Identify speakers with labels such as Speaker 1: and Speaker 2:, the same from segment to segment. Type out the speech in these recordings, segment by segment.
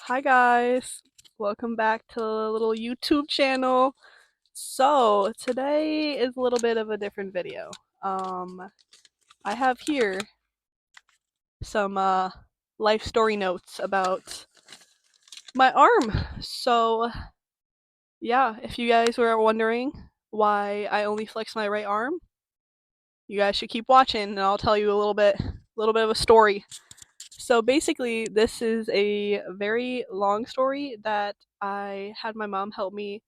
Speaker 1: Hi guys, welcome back to the little YouTube channel. So today is a little bit of a different video. I have here some life story notes about my arm. So yeah, if you guys were wondering why I only flex my right arm, you guys should keep watching, and I'll tell you a little bit of a story. So basically, this is a very long story that I had my mom help me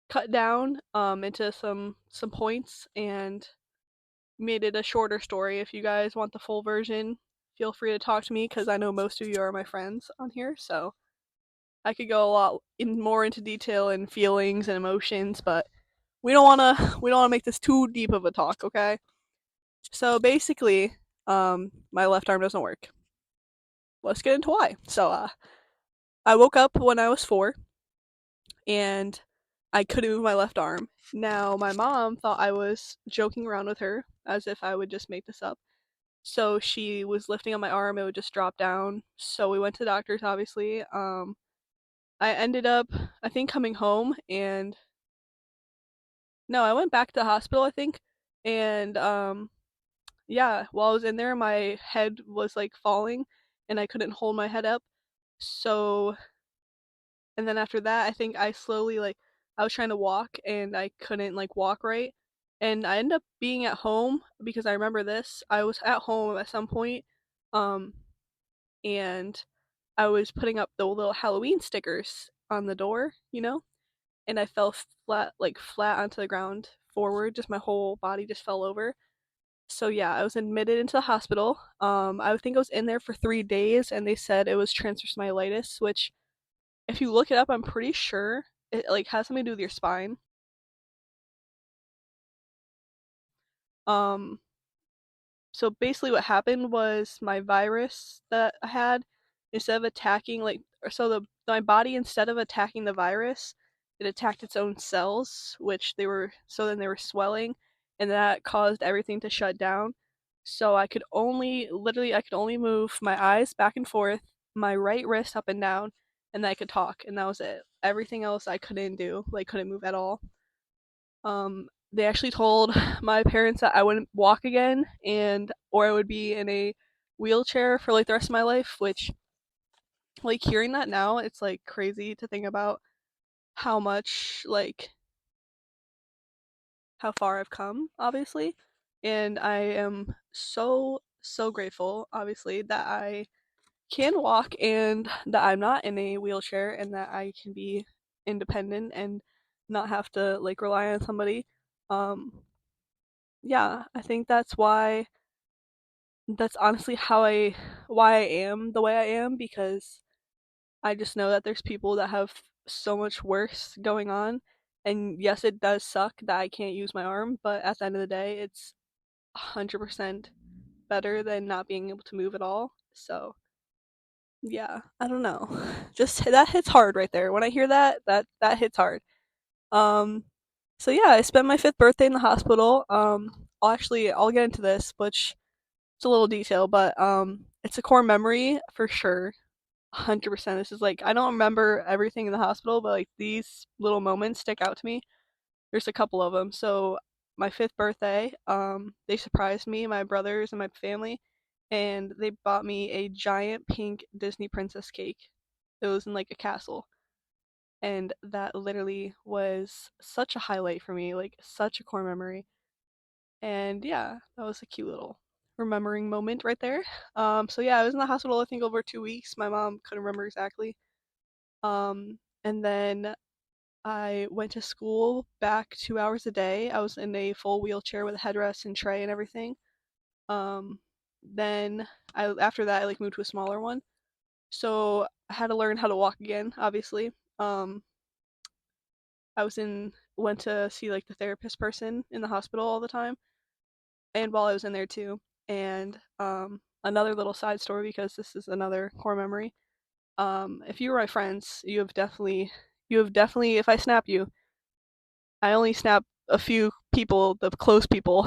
Speaker 1: cut down into some points and made it a shorter story. If you guys want the full version, feel free to talk to me because I know most of you are my friends on here, so I could go a lot more into detail and feelings and emotions, but we don't wanna make this too deep of a talk, okay? So basically, my left arm doesn't work. Let's get into why. So I woke up when I was 4 and I couldn't move my left arm. Now, my mom thought I was joking around with her, as if I would just make this up. So she was lifting on my arm, it would just drop down. So we went to the doctors, obviously. I ended up, I think, coming home, and no, I went back to the hospital, I think. And yeah, while I was in there, my head was like falling, and I couldn't hold my head up. So and then after that, I think I slowly like I was trying to walk and I couldn't like walk right. And I ended up being at home because I remember this. I was at home at some point, um, and I was putting up the little Halloween stickers on the door, and I fell flat onto the ground forward. Just my whole body just fell over. So yeah, I was admitted into the hospital. I think I was in there for 3 days, and they said it was transverse myelitis, which if you look it up, I'm pretty sure it like has something to do with your spine. Um, so basically, what happened was my virus that I had, instead of attacking my body, instead of attacking the virus, it attacked its own cells, which they were swelling, and that caused everything to shut down. So I could only move my eyes back and forth, my right wrist up and down, and then I could talk, and that was it. Everything else I couldn't do, like couldn't move at all. They actually told my parents that I wouldn't walk again, and or I would be in a wheelchair for like the rest of my life. Which, like, hearing that now, it's like crazy to think about how much how far I've come, obviously. And I am so grateful, obviously, that I can walk and that I'm not in a wheelchair and that I can be independent and not have to like rely on somebody. Um, yeah, I think that's honestly why I am the way I am, because I just know that there's people that have so much worse going on. And yes, it does suck that I can't use my arm, but at the end of the day, it's 100% better than not being able to move at all. So, yeah, I don't know. Just that hits hard right there. When I hear that hits hard. Um so yeah, I spent my 5th birthday in the hospital. I'll get into this, which it's a little detail, but it's a core memory for sure. 100%. This is like I don't remember everything in the hospital, but like these little moments stick out to me. There's a couple of them. So my 5th birthday, they surprised me, my brothers and my family, and they bought me a giant pink Disney princess cake. It was in like a castle, and that literally was such a highlight for me, like such a core memory. And yeah, that was a cute little remembering moment right there. So yeah, I was in the hospital I think over 2 weeks. My mom couldn't remember exactly. And then I went to school back 2 hours a day. I was in a full wheelchair with a headrest and tray and everything. Um, then after that I like moved to a smaller one. So I had to learn how to walk again, obviously. Um, I went to see like the therapist person in the hospital all the time, and while I was in there too. And another little side story, because this is another core memory. If you were my friends, you have definitely, if I snap you, I only snap a few people, the close people.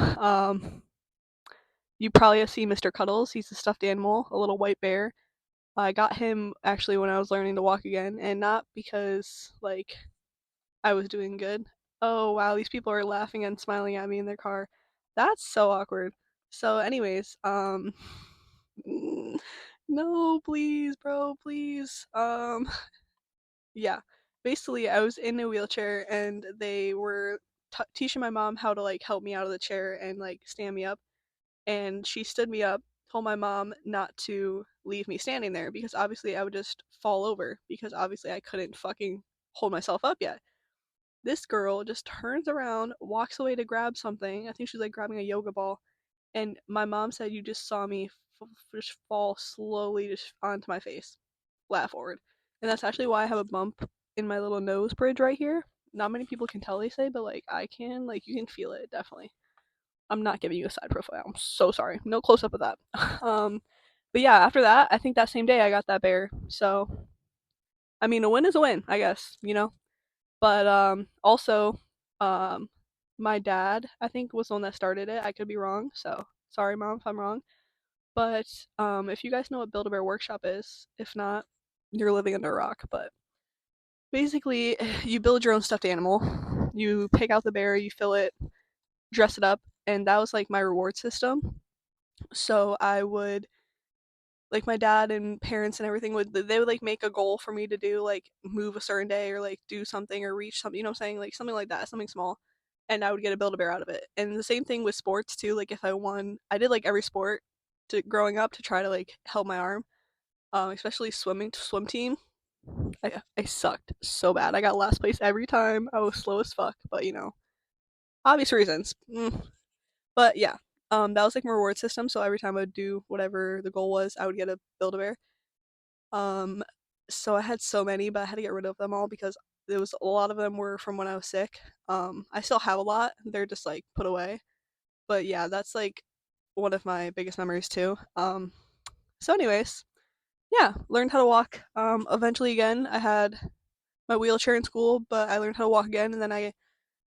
Speaker 1: You probably have seen Mr. Cuddles. He's a stuffed animal, a little white bear. I got him actually when I was learning to walk again, and not because like I was doing good. Oh wow, these people are laughing and smiling at me in their car. That's so awkward. So anyways, no, please, bro, please. Yeah. Basically, I was in a wheelchair and they were teaching my mom how to like help me out of the chair and like stand me up, and she stood me up, told my mom not to leave me standing there because obviously I would just fall over because obviously I couldn't fucking hold myself up yet. This girl just turns around, walks away to grab something. I think she's like grabbing a yoga ball. And my mom said, "You just saw me just fall slowly just onto my face, flat forward." And that's actually why I have a bump in my little nose bridge right here. Not many people can tell, they say, but like I can, like you can feel it definitely. I'm not giving you a side profile. I'm so sorry. No close up of that. But yeah, after that, I think that same day I got that bear. So I mean, a win is a win, I guess, you know. But also, um, my dad I think was the one that started it. I could be wrong, so sorry, mom, if I'm wrong. But if you guys know what Build a Bear Workshop is, if not, you're living under a rock. But basically, you build your own stuffed animal. You pick out the bear, you fill it, dress it up, and that was like my reward system. So I would like my dad and parents and everything would they would like make a goal for me to do, like move a certain day or like do something or reach something, you know what I'm saying, like something like that, something small, and I would get a build a bear out of it. And the same thing with sports too, like if I won, I did like every sport to growing up to try to like help my arm, especially swimming, swim team. I sucked so bad. I got last place every time. I was slow as fuck, but you know, obvious reasons. But yeah, that was like my reward system. So every time I would do whatever the goal was, I would get a build a bear. Um, so I had so many, but I had to get rid of them all because there was a lot of them were from when I was sick. I still have a lot. They're just like put away. But yeah, that's like one of my biggest memories too. So anyways, yeah, learned how to walk. Eventually again, I had my wheelchair in school, but I learned how to walk again, and then I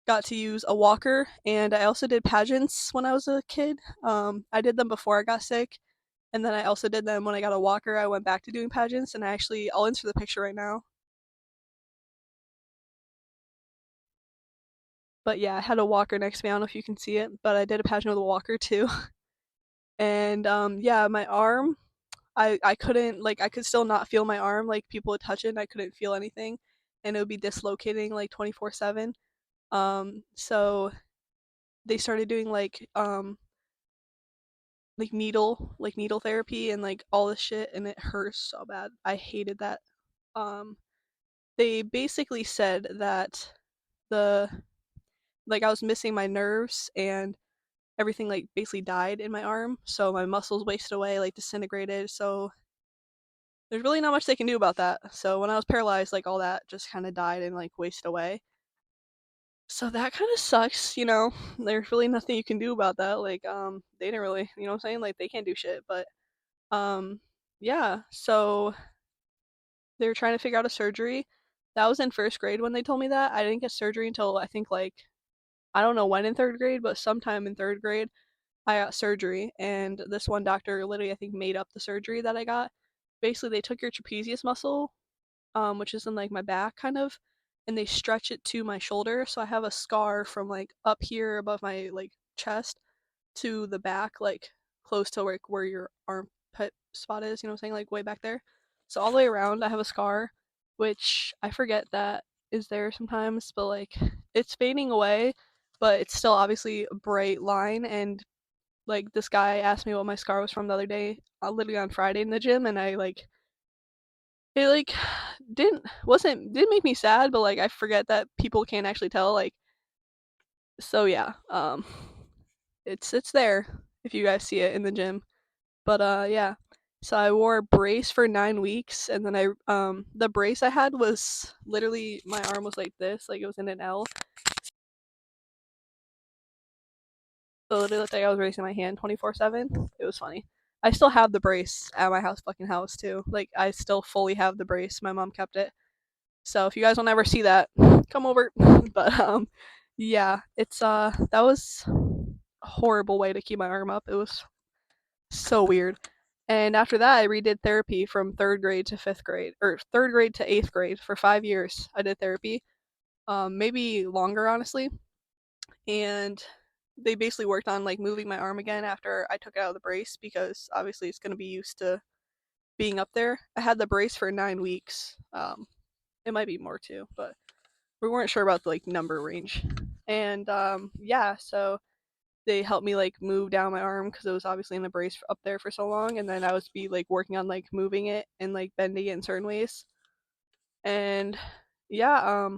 Speaker 1: got to use a walker. And I also did pageants when I was a kid. I did them before I got sick, and then I also did them when I got a walker. I went back to doing pageants, and I'll insert the picture right now. But yeah, I had a walker next to me. I don't know if you can see it, but I did a pageant with a walker too. And yeah, my arm, I couldn't like I could still not feel my arm. Like people would touch it, and I couldn't feel anything, and it would be dislocating like 24/7. So they started doing like needle therapy and like all this shit, and it hurts so bad. I hated that. Um, they basically said that the like I was missing my nerves and everything like basically died in my arm, so my muscles wasted away, like disintegrated. So there's really not much they can do about that. So when I was paralyzed, like all that just kind of died and like wasted away. So that kind of sucks, you know. There's really nothing you can do about that. Like they didn't really, you know what I'm saying? Like they can't do shit, but um yeah, so they were trying to figure out a surgery. That was in first grade when they told me that. I didn't get surgery until I think like I don't know when in third grade, but sometime in third grade. I got surgery, and this one doctor literally, I think, made up the surgery that I got. Basically, they took your trapezius muscle, which is in like my back, kind of, and they stretch it to my shoulder. So I have a scar from like up here above my like chest to the back, like close to like where your armpit spot is. You know what I'm saying? Like way back there. So all the way around, I have a scar, which I forget that is there sometimes, but like it's fading away, but it's still obviously a bright line. And like this guy asked me what my scar was from the other day, literally on Friday in the gym, and I like it like didn't make me sad, but like I forget that people can't actually tell. Like so yeah, it's there if you guys see it in the gym. But yeah. So I wore a brace for 9 weeks, and then I the brace I had was literally my arm was like this, like it was in an L. So literally looked like I was raising my hand 24/7. It was funny. I still have the brace at my fucking house too. Like I still fully have the brace. My mom kept it. So if you guys don't ever see that, come over. But yeah, it's that was a horrible way to keep my arm up. It was so weird. And after that, I redid therapy from third grade to fifth grade, or third grade to eighth grade for 5 years. I did therapy, maybe longer, honestly. And they basically worked on like moving my arm again after I took it out of the brace because obviously it's going to be used to being up there. I had the brace for 9 weeks. It might be more too, but we weren't sure about the like number range. And yeah, so they helped me like move down my arm because it was obviously in the brace up there for so long, and then I was be like working on like moving it and like bending it in certain ways. And yeah,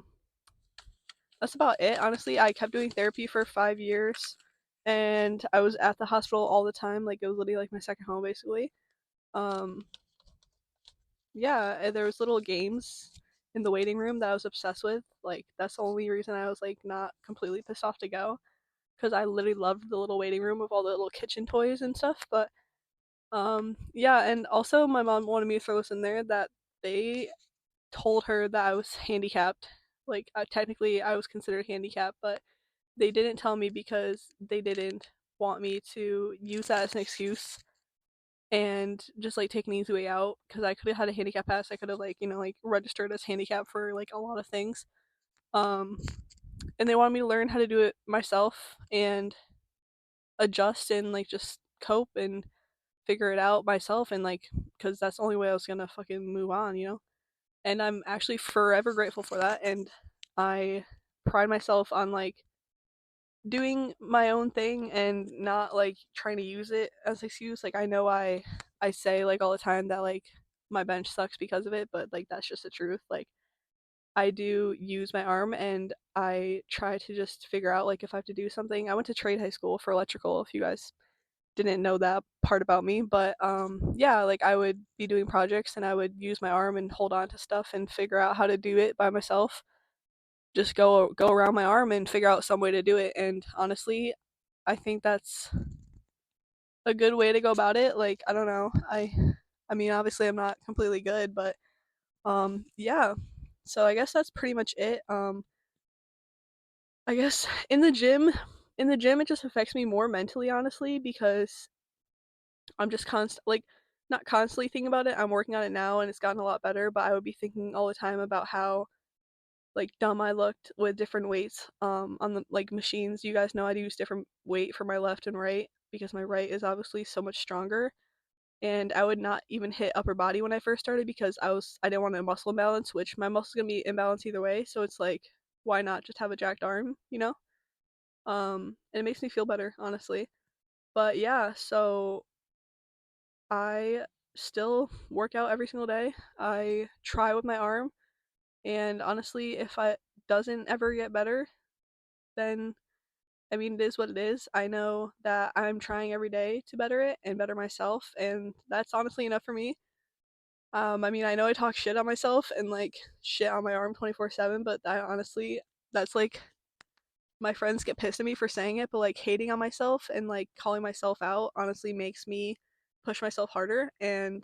Speaker 1: that's about it. Honestly, I kept doing therapy for 5 years, and I was at the hospital all the time. Like it was literally like my second home, basically. Um, yeah, and there was little games in the waiting room that I was obsessed with. Like that's the only reason I was like not completely pissed off to go, because I literally loved the little waiting room with all the little kitchen toys and stuff. But yeah, and also my mom wanted me to throw this in there that they told her that I was handicapped. Like technically I was considered handicapped, but they didn't tell me because they didn't want me to use that as an excuse and just like take an easy way out, because I could have had a handicap pass. I could have like, like registered as handicapped for like a lot of things. Um and they wanted me to learn how to do it myself and adjust and like just cope and figure it out myself, and like because that's the only way I was gonna fucking move on. And I'm actually forever grateful for that, and I pride myself on like doing my own thing and not like trying to use it as an excuse. Like I know I say like all the time that like my bench sucks because of it, but like that's just the truth. Like I do use my arm, and I try to just figure out like if I have to do something. I went to trade high school for electrical, if you guys didn't know that part about me. But yeah, like I would be doing projects and I would use my arm and hold on to stuff and figure out how to do it by myself. Just go around my arm and figure out some way to do it. And honestly, I think that's a good way to go about it. Like I don't know. I mean obviously I'm not completely good, but yeah. So I guess that's pretty much it. I guess in the gym it just affects me more mentally, honestly, because I'm just like not constantly thinking about it. I'm working on it now and it's gotten a lot better, but I would be thinking all the time about how like dumb I looked with different weights on the like machines. You guys know I use different weight for my left and right because my right is obviously so much stronger. And I would not even hit upper body when I first started because I didn't want a muscle imbalance, which my muscle's gonna be imbalanced either way. So it's like, why not just have a jacked arm? And it makes me feel better, honestly. But yeah, so I still work out every single day. I try with my arm, and honestly, if it doesn't ever get better, then I mean, it is what it is. I know that I'm trying every day to better it and better myself, and that's honestly enough for me. I mean, I know I talk shit on myself and like shit on my arm 24/7, but I honestly, that's like my friends get pissed at me for saying it, but like hating on myself and like calling myself out honestly makes me push myself harder. And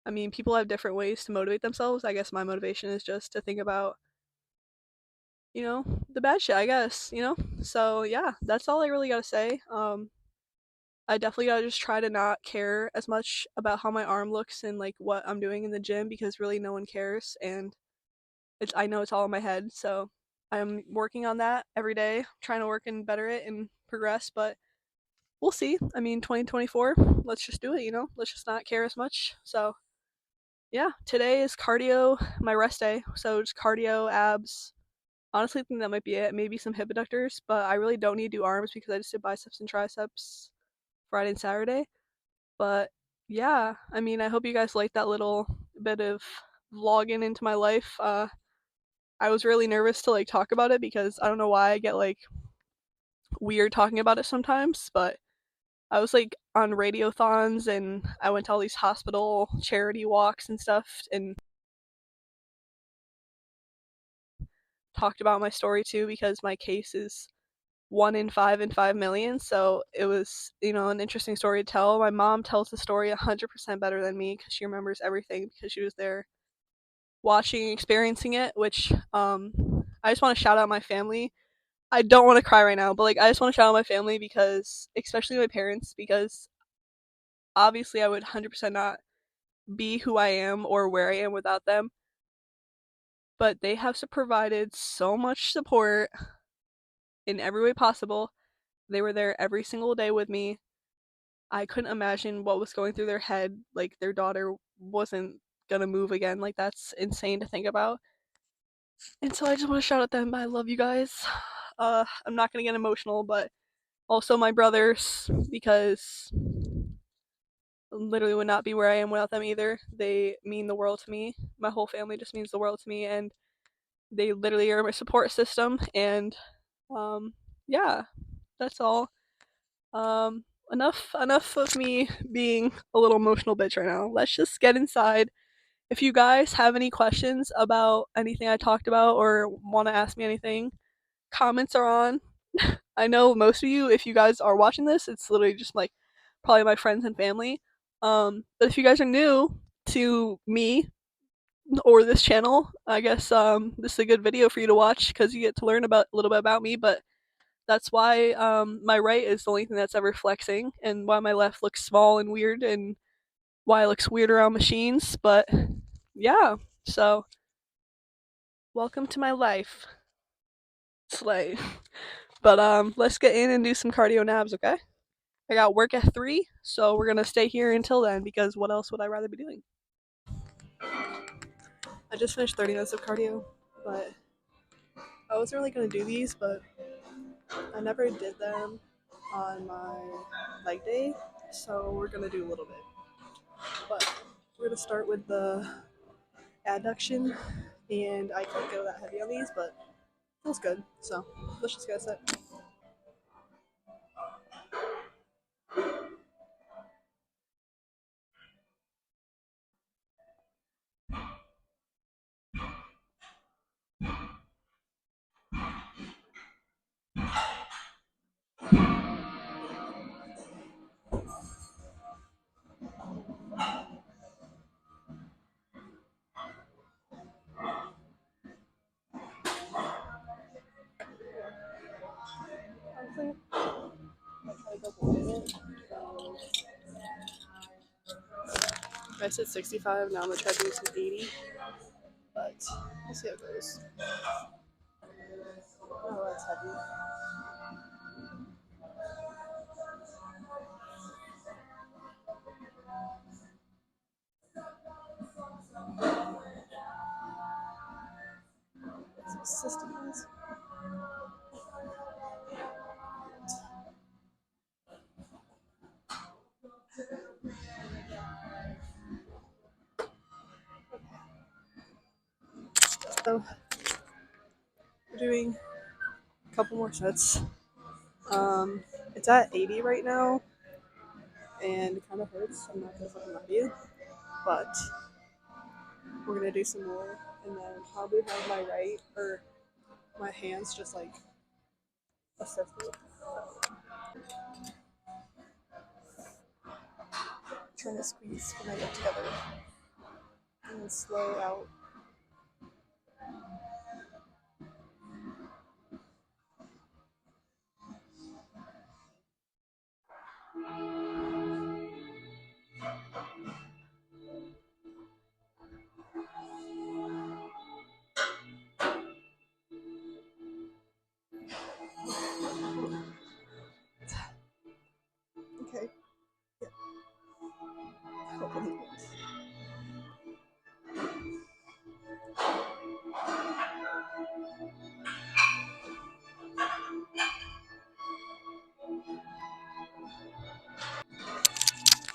Speaker 1: I mean, people have different ways to motivate themselves. I guess my motivation is just to think about, the bad shit, I guess. So yeah, that's all I really gotta say. I definitely gotta just try to not care as much about how my arm looks and like what I'm doing in the gym, because really no one cares, and I know it's all in my head. So I'm working on that every day, trying to work and better it and progress. But we'll see. I mean, 2024, let's just do it. Let's just not care as much. So yeah, today is cardio, my rest day. So just cardio, abs. Honestly, I think that might be it. Maybe some hip abductors, but I really don't need to do arms because I just did biceps and triceps Friday and Saturday. But yeah, I mean, I hope you guys like that little bit of vlogging into my life. I was really nervous to like talk about it because I don't know why I get like weird talking about it sometimes, but I was like on radiothons and I went to all these hospital charity walks and stuff and talked about my story too, because my case is 1 in 5 million. So it was, an interesting story to tell. My mom tells the story 100% better than me because she remembers everything because she was there watching, experiencing it, which I just want to shout out my family. I don't want to cry right now, but like I just want to shout out my family, because especially my parents, because obviously I would 100% not be who I am or where I am without them, but they have provided so much support in every way possible. They were there every single day with me. I couldn't imagine what was going through their head. Like, their daughter wasn't gonna move again. Like, that's insane to think about. And so I just want to shout at them. I love you guys. I'm not gonna get emotional, but also my brothers, because I literally would not be where I am without them either. They mean the world to me. My whole family just means the world to me, and they literally are my support system. And um, yeah, that's all. Enough of me being a little emotional bitch right now. Let's just get inside. If you guys have any questions about anything I talked about or want to ask me anything, comments are on. I know most of you, if you guys are watching this, it's literally just like probably my friends and family. But if you guys are new to me or this channel, I guess this is a good video for you to watch because you get to learn about a little bit about me. But that's why my right is the only thing that's ever flexing, and why my left looks small and weird, and why it looks weird around machines. But yeah, so welcome to my life. Slay. But let's get in and do some cardio nabs, okay? I got work at 3, so we're gonna stay here until then because what else would I rather be doing? I just finished 30 minutes of cardio, but I wasn't really gonna do these, but I never did them on my leg day, so we're gonna do a little bit. But we're gonna start with the adduction, and I can't go that heavy on these, but it feels good. So let's just get set. I said 65. Now I'm gonna try to do some 80, but we'll see how it goes. Oh, that's heavy. Some systems. So we're doing a couple more sets. It's at 80 right now, and it kind of hurts. I'm not gonna fucking lie to you, but we're gonna do some more, and then probably have my right or my hands just like assist it. Trying to squeeze when I get together, and then slow out. Okay. Yeah. Hopefully.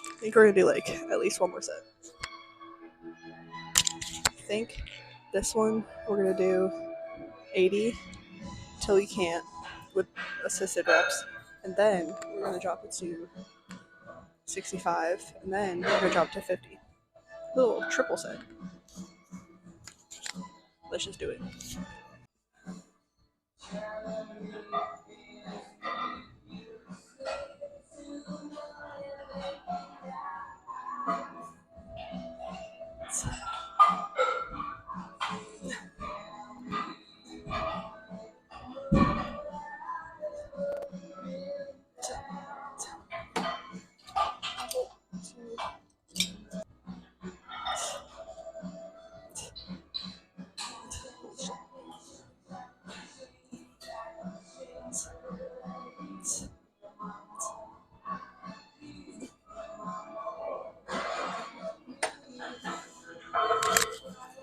Speaker 1: I think we're gonna do like at least one more set. I think this one we're gonna do 80 till we can't with assisted reps, and then we're gonna drop it to 65, and then we're gonna drop to 50. Little triple set. Let's just do it.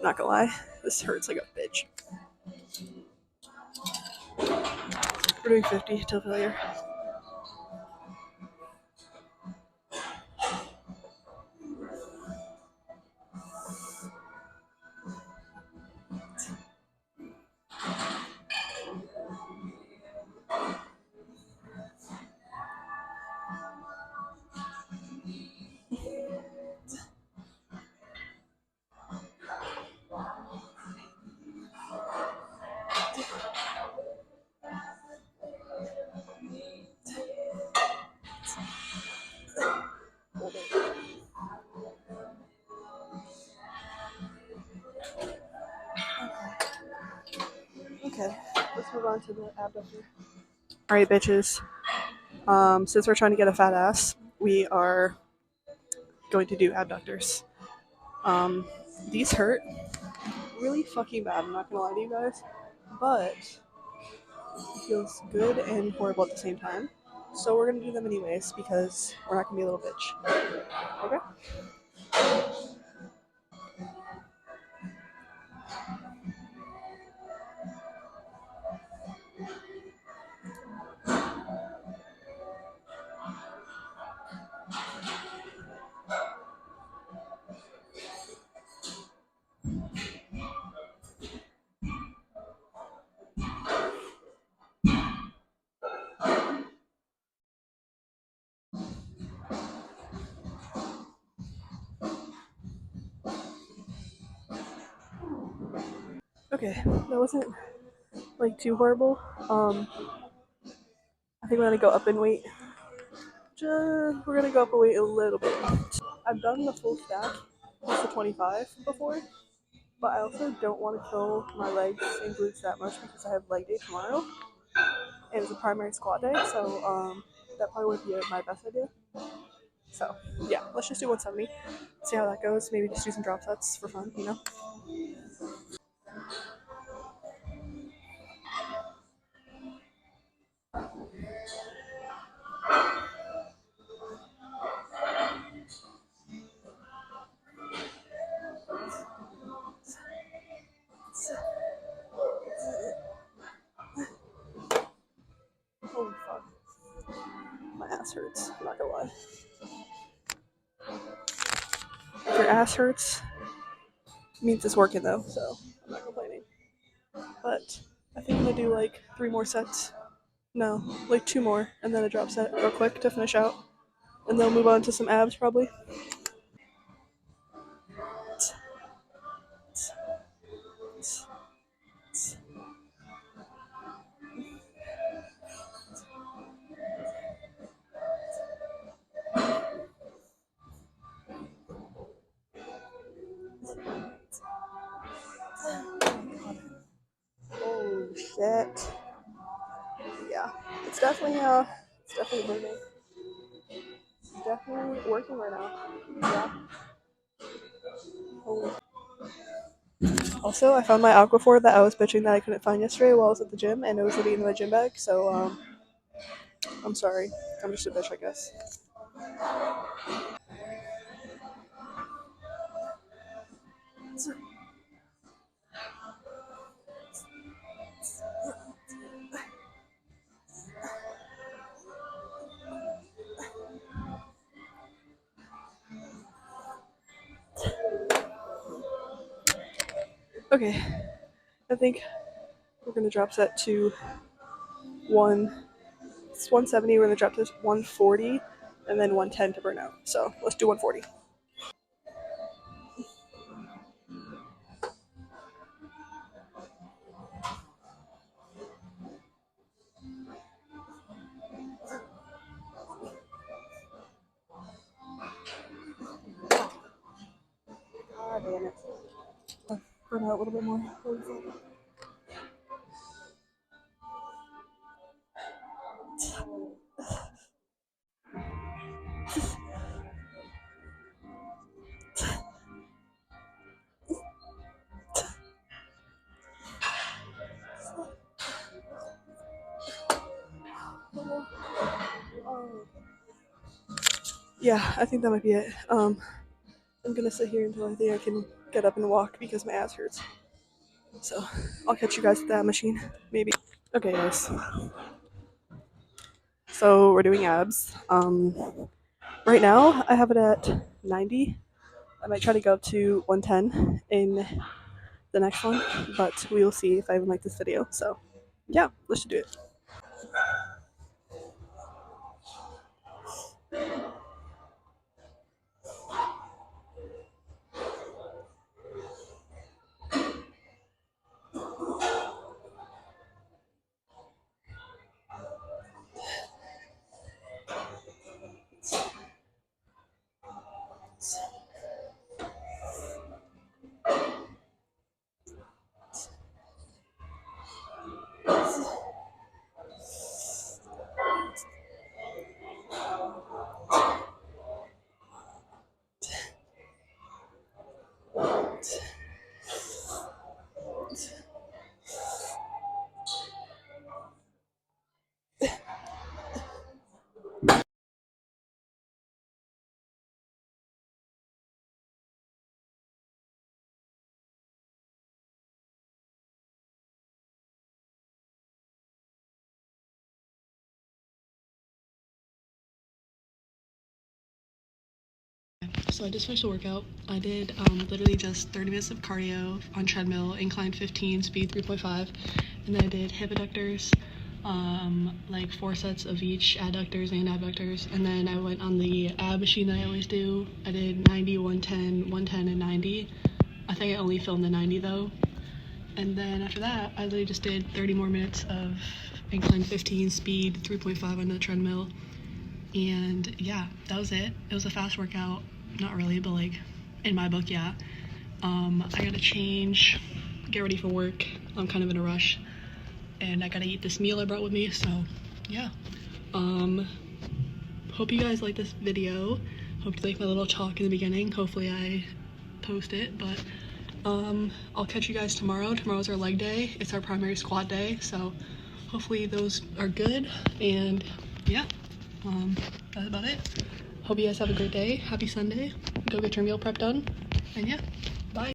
Speaker 1: Not gonna lie, this hurts like a bitch. We're doing 50 till failure. Okay, let's move on to the abductor. Alright, bitches. Since we're trying to get a fat ass, we are going to do abductors. Um, these hurt really fucking bad, I'm not gonna lie to you guys, but it feels good and horrible at the same time. So we're gonna do them anyways because we're not gonna be a little bitch. Okay? Okay, that wasn't like too horrible. I think we're gonna go up in weight. We're gonna go up in weight a little bit. I've done the full stack, plus the 25 before, but I also don't want to kill my legs and glutes that much because I have leg day tomorrow, and it's a primary squat day, so that probably wouldn't be my best idea. So yeah, let's just do 170. See how that goes. Maybe just do some drop sets for fun, you know. Holy fuck, my ass hurts. I'm not gonna lie. If your ass hurts, it means it's working though, so I'm not complaining. But I think I'm gonna do like 3 more sets. No, like 2 more, and then a drop set real quick to finish out, and then we'll move on to some abs probably. Oh shit. Yeah, it's definitely moving. It's definitely working right now. Yeah. Holy. Also, I found my Aquaphor that I was bitching that I couldn't find yesterday while I was at the gym, and it was living in my gym bag. So I'm sorry. I'm just a bitch, I guess. Okay, I think we're gonna drop set to one. It's 170. We're gonna drop to 140, and then 110 to burn out. So let's do 140. God damn it. Burn out a little bit more. Yeah, I think that might be it. I'm gonna sit here until I think I can get up and walk because my ass hurts. So I'll catch you guys at that machine, maybe. Okay, guys. So we're doing abs. Right now I have it at 90. I might try to go up to 110 in the next one, but we will see if I even like this video. So yeah, let's just do it. So I just finished the workout. I did literally just 30 minutes of cardio on treadmill, incline 15, speed 3.5, and then I did hip adductors, like 4 sets of each, adductors and abductors, and then I went on the ab machine that I always do. I did 90, 110, 110, and 90. I think I only filmed the 90 though. And then after that, I literally just did 30 more minutes of incline 15, speed 3.5 on the treadmill. And yeah, that was it. It was a fast workout. Not really, but like in my book, yeah. I gotta change, get ready for work. I'm kind of in a rush, and I gotta eat this meal I brought with me, so yeah. Hope you guys like this video. Hope you like my little talk in the beginning. Hopefully I post it, but I'll catch you guys tomorrow. Tomorrow's our leg day. It's our primary squat day, so hopefully those are good. And yeah, that's about it. Hope you guys have a great day. Happy Sunday. Go get your meal prep done. And yeah.